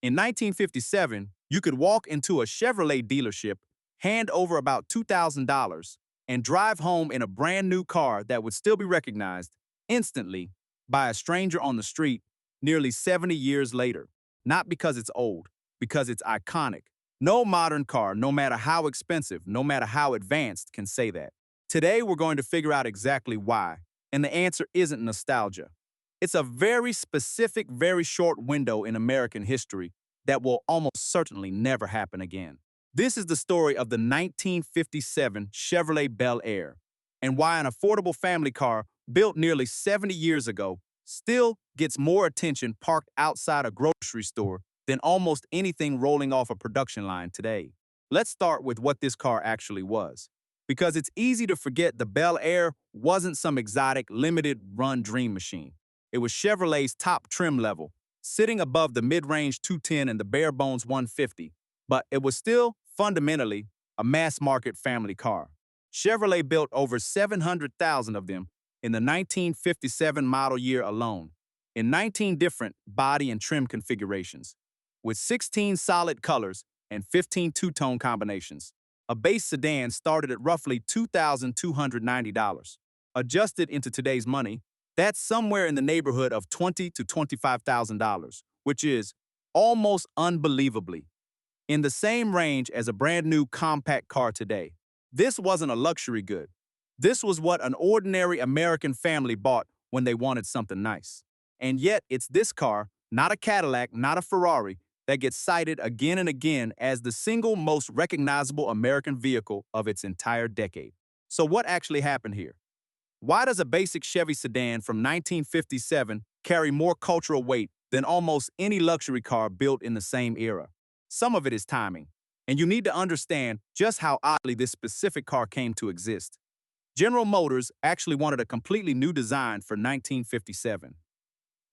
In 1957, you could walk into a Chevrolet dealership, hand over about $2,000, and drive home in a brand new car that would still be recognized instantly by a stranger on the street nearly 70 years later. Not because it's old, because it's iconic. No modern car, no matter how expensive, no matter how advanced, can say that. Today, we're going to figure out exactly why, and the answer isn't nostalgia. It's a very specific, very short window in American history that will almost certainly never happen again. This is the story of the 1957 Chevrolet Bel Air and why an affordable family car built nearly 70 years ago still gets more attention parked outside a grocery store than almost anything rolling off a production line today. Let's start with what this car actually was, because it's easy to forget the Bel Air wasn't some exotic, limited-run dream machine. It was Chevrolet's top trim level, sitting above the mid-range 210 and the bare-bones 150, but it was still, fundamentally, a mass-market family car. Chevrolet built over 700,000 of them in the 1957 model year alone, in 19 different body and trim configurations, with 16 solid colors and 15 two-tone combinations. A base sedan started at roughly $2,290. Adjusted into today's money, that's somewhere in the neighborhood of $20,000 to $25,000, which is, almost unbelievably, in the same range as a brand new compact car today. This wasn't a luxury good. This was what an ordinary American family bought when they wanted something nice. And yet, it's this car, not a Cadillac, not a Ferrari, that gets cited again and again as the single most recognizable American vehicle of its entire decade. So what actually happened here? Why does a basic Chevy sedan from 1957 carry more cultural weight than almost any luxury car built in the same era? Some of it is timing, and you need to understand just how oddly this specific car came to exist. General Motors actually wanted a completely new design for 1957.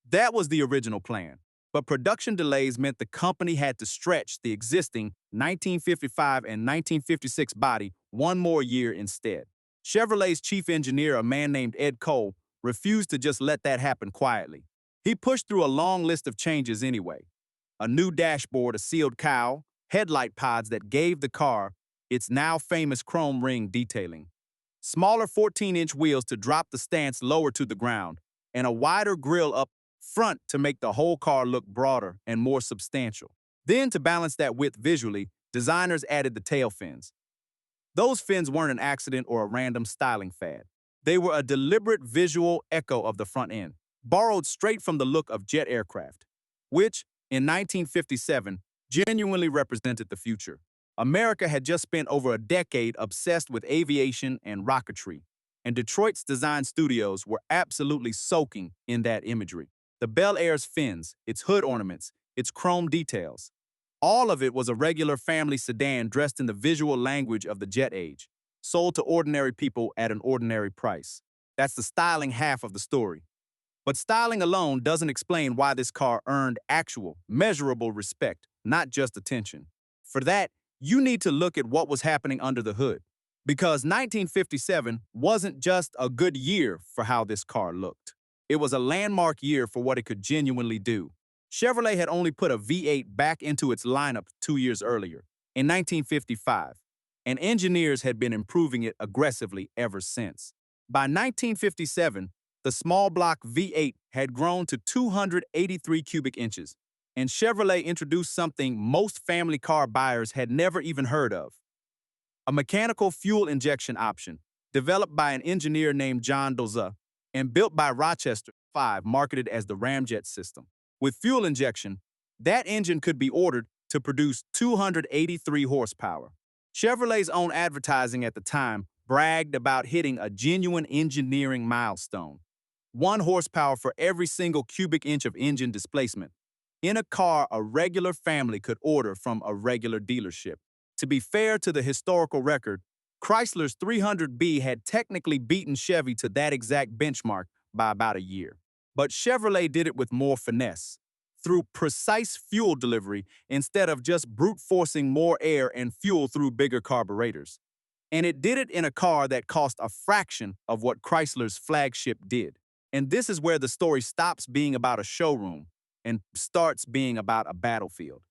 That was the original plan, but production delays meant the company had to stretch the existing 1955 and 1956 body one more year instead. Chevrolet's chief engineer, a man named Ed Cole, refused to just let that happen quietly. He pushed through a long list of changes anyway. A new dashboard, a sealed cowl, headlight pods that gave the car its now famous chrome ring detailing, smaller 14-inch wheels to drop the stance lower to the ground, and a wider grille up front to make the whole car look broader and more substantial. Then, to balance that width visually, designers added the tail fins. Those fins weren't an accident or a random styling fad. They were a deliberate visual echo of the front end, borrowed straight from the look of jet aircraft, which, in 1957, genuinely represented the future. America had just spent over a decade obsessed with aviation and rocketry, and Detroit's design studios were absolutely soaking in that imagery. The Bel Air's fins, its hood ornaments, its chrome details, all of it was a regular family sedan dressed in the visual language of the jet age, sold to ordinary people at an ordinary price. That's the styling half of the story. But styling alone doesn't explain why this car earned actual, measurable respect, not just attention. For that, you need to look at what was happening under the hood. Because 1957 wasn't just a good year for how this car looked. It was a landmark year for what it could genuinely do. Chevrolet had only put a V8 back into its lineup 2 years earlier, in 1955, and engineers had been improving it aggressively ever since. By 1957, the small block V8 had grown to 283 cubic inches, and Chevrolet introduced something most family car buyers had never even heard of: a mechanical fuel injection option, developed by an engineer named John Doza and built by Rochester 5, marketed as the Ramjet system. With fuel injection, that engine could be ordered to produce 283 horsepower. Chevrolet's own advertising at the time bragged about hitting a genuine engineering milestone: 1 horsepower for every single cubic inch of engine displacement, in a car a regular family could order from a regular dealership. To be fair to the historical record, Chrysler's 300B had technically beaten Chevy to that exact benchmark by about a year. But Chevrolet did it with more finesse, through precise fuel delivery instead of just brute forcing more air and fuel through bigger carburetors. And it did it in a car that cost a fraction of what Chrysler's flagship did. And this is where the story stops being about a showroom and starts being about a battlefield.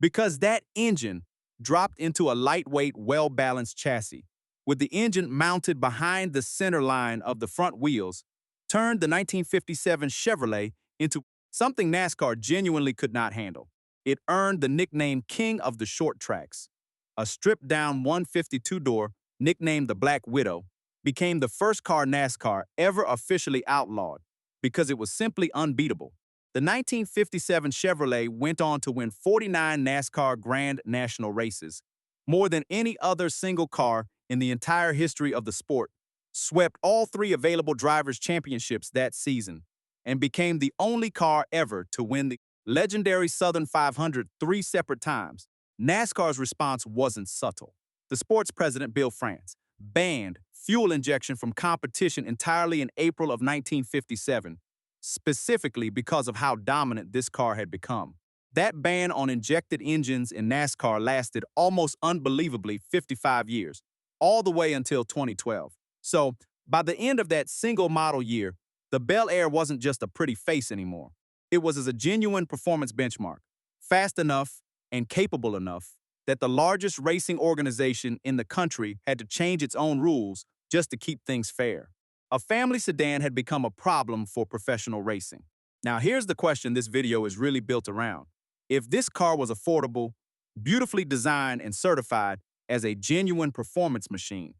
Because that engine dropped into a lightweight, well-balanced chassis, with the engine mounted behind the center line of the front wheels, turned the 1957 Chevrolet into something NASCAR genuinely could not handle. It earned the nickname King of the Short Tracks. A stripped-down 152-door, nicknamed the Black Widow, became the first car NASCAR ever officially outlawed because it was simply unbeatable. The 1957 Chevrolet went on to win 49 NASCAR Grand National races, more than any other single car in the entire history of the sport, swept all three available drivers' championships that season, and became the only car ever to win the legendary Southern 500 three separate times. NASCAR's response wasn't subtle. The sports president, Bill France, banned fuel injection from competition entirely in April of 1957, specifically because of how dominant this car had become. That ban on injected engines in NASCAR lasted almost unbelievably 55 years, all the way until 2012. So, by the end of that single model year, the Bel Air wasn't just a pretty face anymore. It was as a genuine performance benchmark, fast enough and capable enough that the largest racing organization in the country had to change its own rules just to keep things fair. A family sedan had become a problem for professional racing. Now here's the question this video is really built around. If this car was affordable, beautifully designed and certified as a genuine performance machine,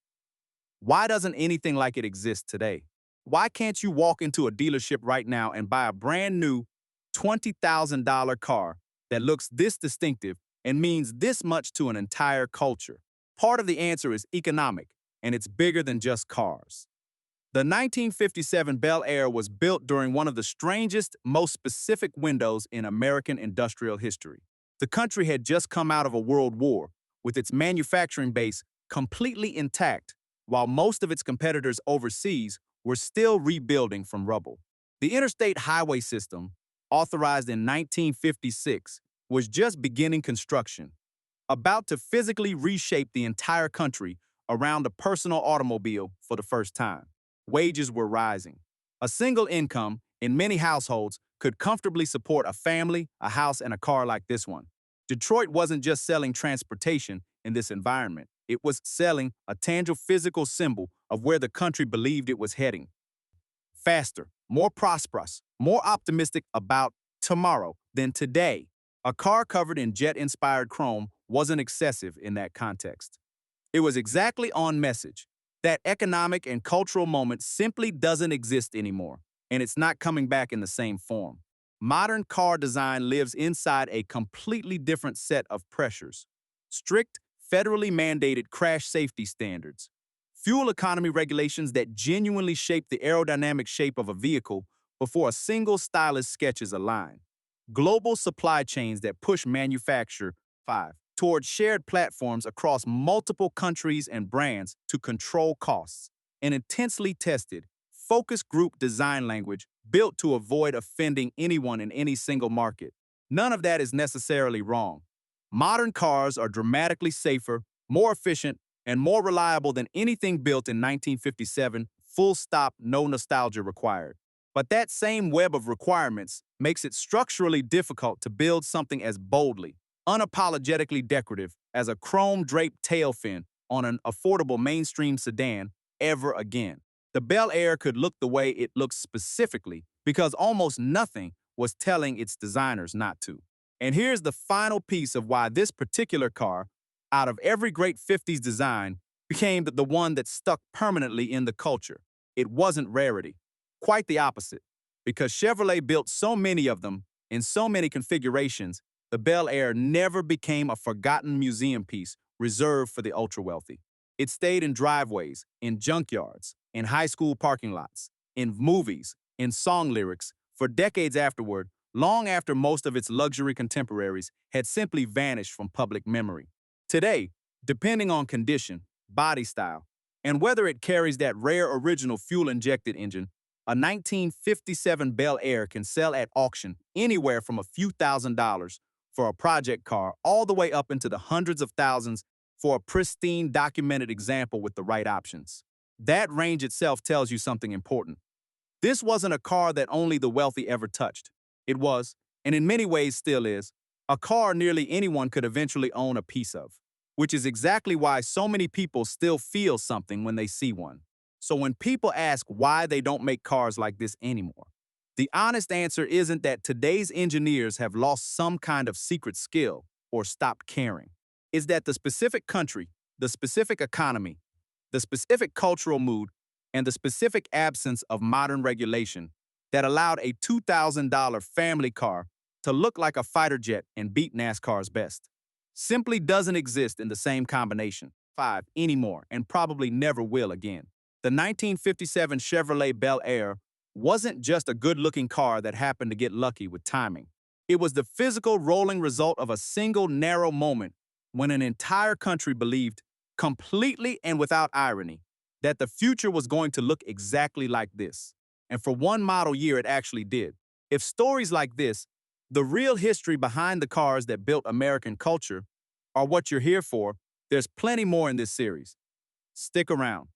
why doesn't anything like it exist today? Why can't you walk into a dealership right now and buy a brand new $20,000 car that looks this distinctive and means this much to an entire culture? Part of the answer is economic, and it's bigger than just cars. The 1957 Bel Air was built during one of the strangest, most specific windows in American industrial history. The country had just come out of a world war, with its manufacturing base completely intact, while most of its competitors overseas were still rebuilding from rubble. The interstate highway system, authorized in 1956, was just beginning construction, about to physically reshape the entire country around a personal automobile for the first time. Wages were rising. A single income in many households could comfortably support a family, a house, and a car like this one. Detroit wasn't just selling transportation in this environment. It was selling a tangible physical symbol of where the country believed it was heading. Faster, more prosperous, more optimistic about tomorrow than today. A car covered in jet-inspired chrome wasn't excessive in that context. It was exactly on message. That economic and cultural moment simply doesn't exist anymore, and it's not coming back in the same form. Modern car design lives inside a completely different set of pressures. Strict, federally mandated crash safety standards, fuel economy regulations that genuinely shape the aerodynamic shape of a vehicle before a single stylist sketches a line, global supply chains that push manufacture towards shared platforms across multiple countries and brands to control costs, an intensely tested, focus group design language built to avoid offending anyone in any single market. None of that is necessarily wrong. Modern cars are dramatically safer, more efficient, and more reliable than anything built in 1957, full stop, no nostalgia required. But that same web of requirements makes it structurally difficult to build something as boldly, unapologetically decorative as a chrome-draped tail fin on an affordable mainstream sedan ever again. The Bel Air could look the way it looks specifically because almost nothing was telling its designers not to. And here's the final piece of why this particular car, out of every great 50s design, became the one that stuck permanently in the culture. It wasn't rarity. Quite the opposite. Because Chevrolet built so many of them in so many configurations, the Bel Air never became a forgotten museum piece reserved for the ultra-wealthy. It stayed in driveways, in junkyards, in high school parking lots, in movies, in song lyrics, for decades afterward, long after most of its luxury contemporaries had simply vanished from public memory. Today, depending on condition, body style, and whether it carries that rare original fuel-injected engine, a 1957 Bel Air can sell at auction anywhere from a few $1,000s for a project car all the way up into the hundreds of thousands for a pristine documented example with the right options. That range itself tells you something important. This wasn't a car that only the wealthy ever touched. It was, and in many ways still is, a car nearly anyone could eventually own a piece of, which is exactly why so many people still feel something when they see one. So when people ask why they don't make cars like this anymore, the honest answer isn't that today's engineers have lost some kind of secret skill or stopped caring. It's that the specific country, the specific economy, the specific cultural mood, and the specific absence of modern regulation that allowed a $2,000 family car to look like a fighter jet and beat NASCAR's best simply doesn't exist in the same combination, 5 anymore, and probably never will again. The 1957 Chevrolet Bel Air wasn't just a good-looking car that happened to get lucky with timing. It was the physical rolling result of a single narrow moment when an entire country believed, completely and without irony, that the future was going to look exactly like this. And for one model year, it actually did. If stories like this, the real history behind the cars that built American culture, are what you're here for, there's plenty more in this series. Stick around.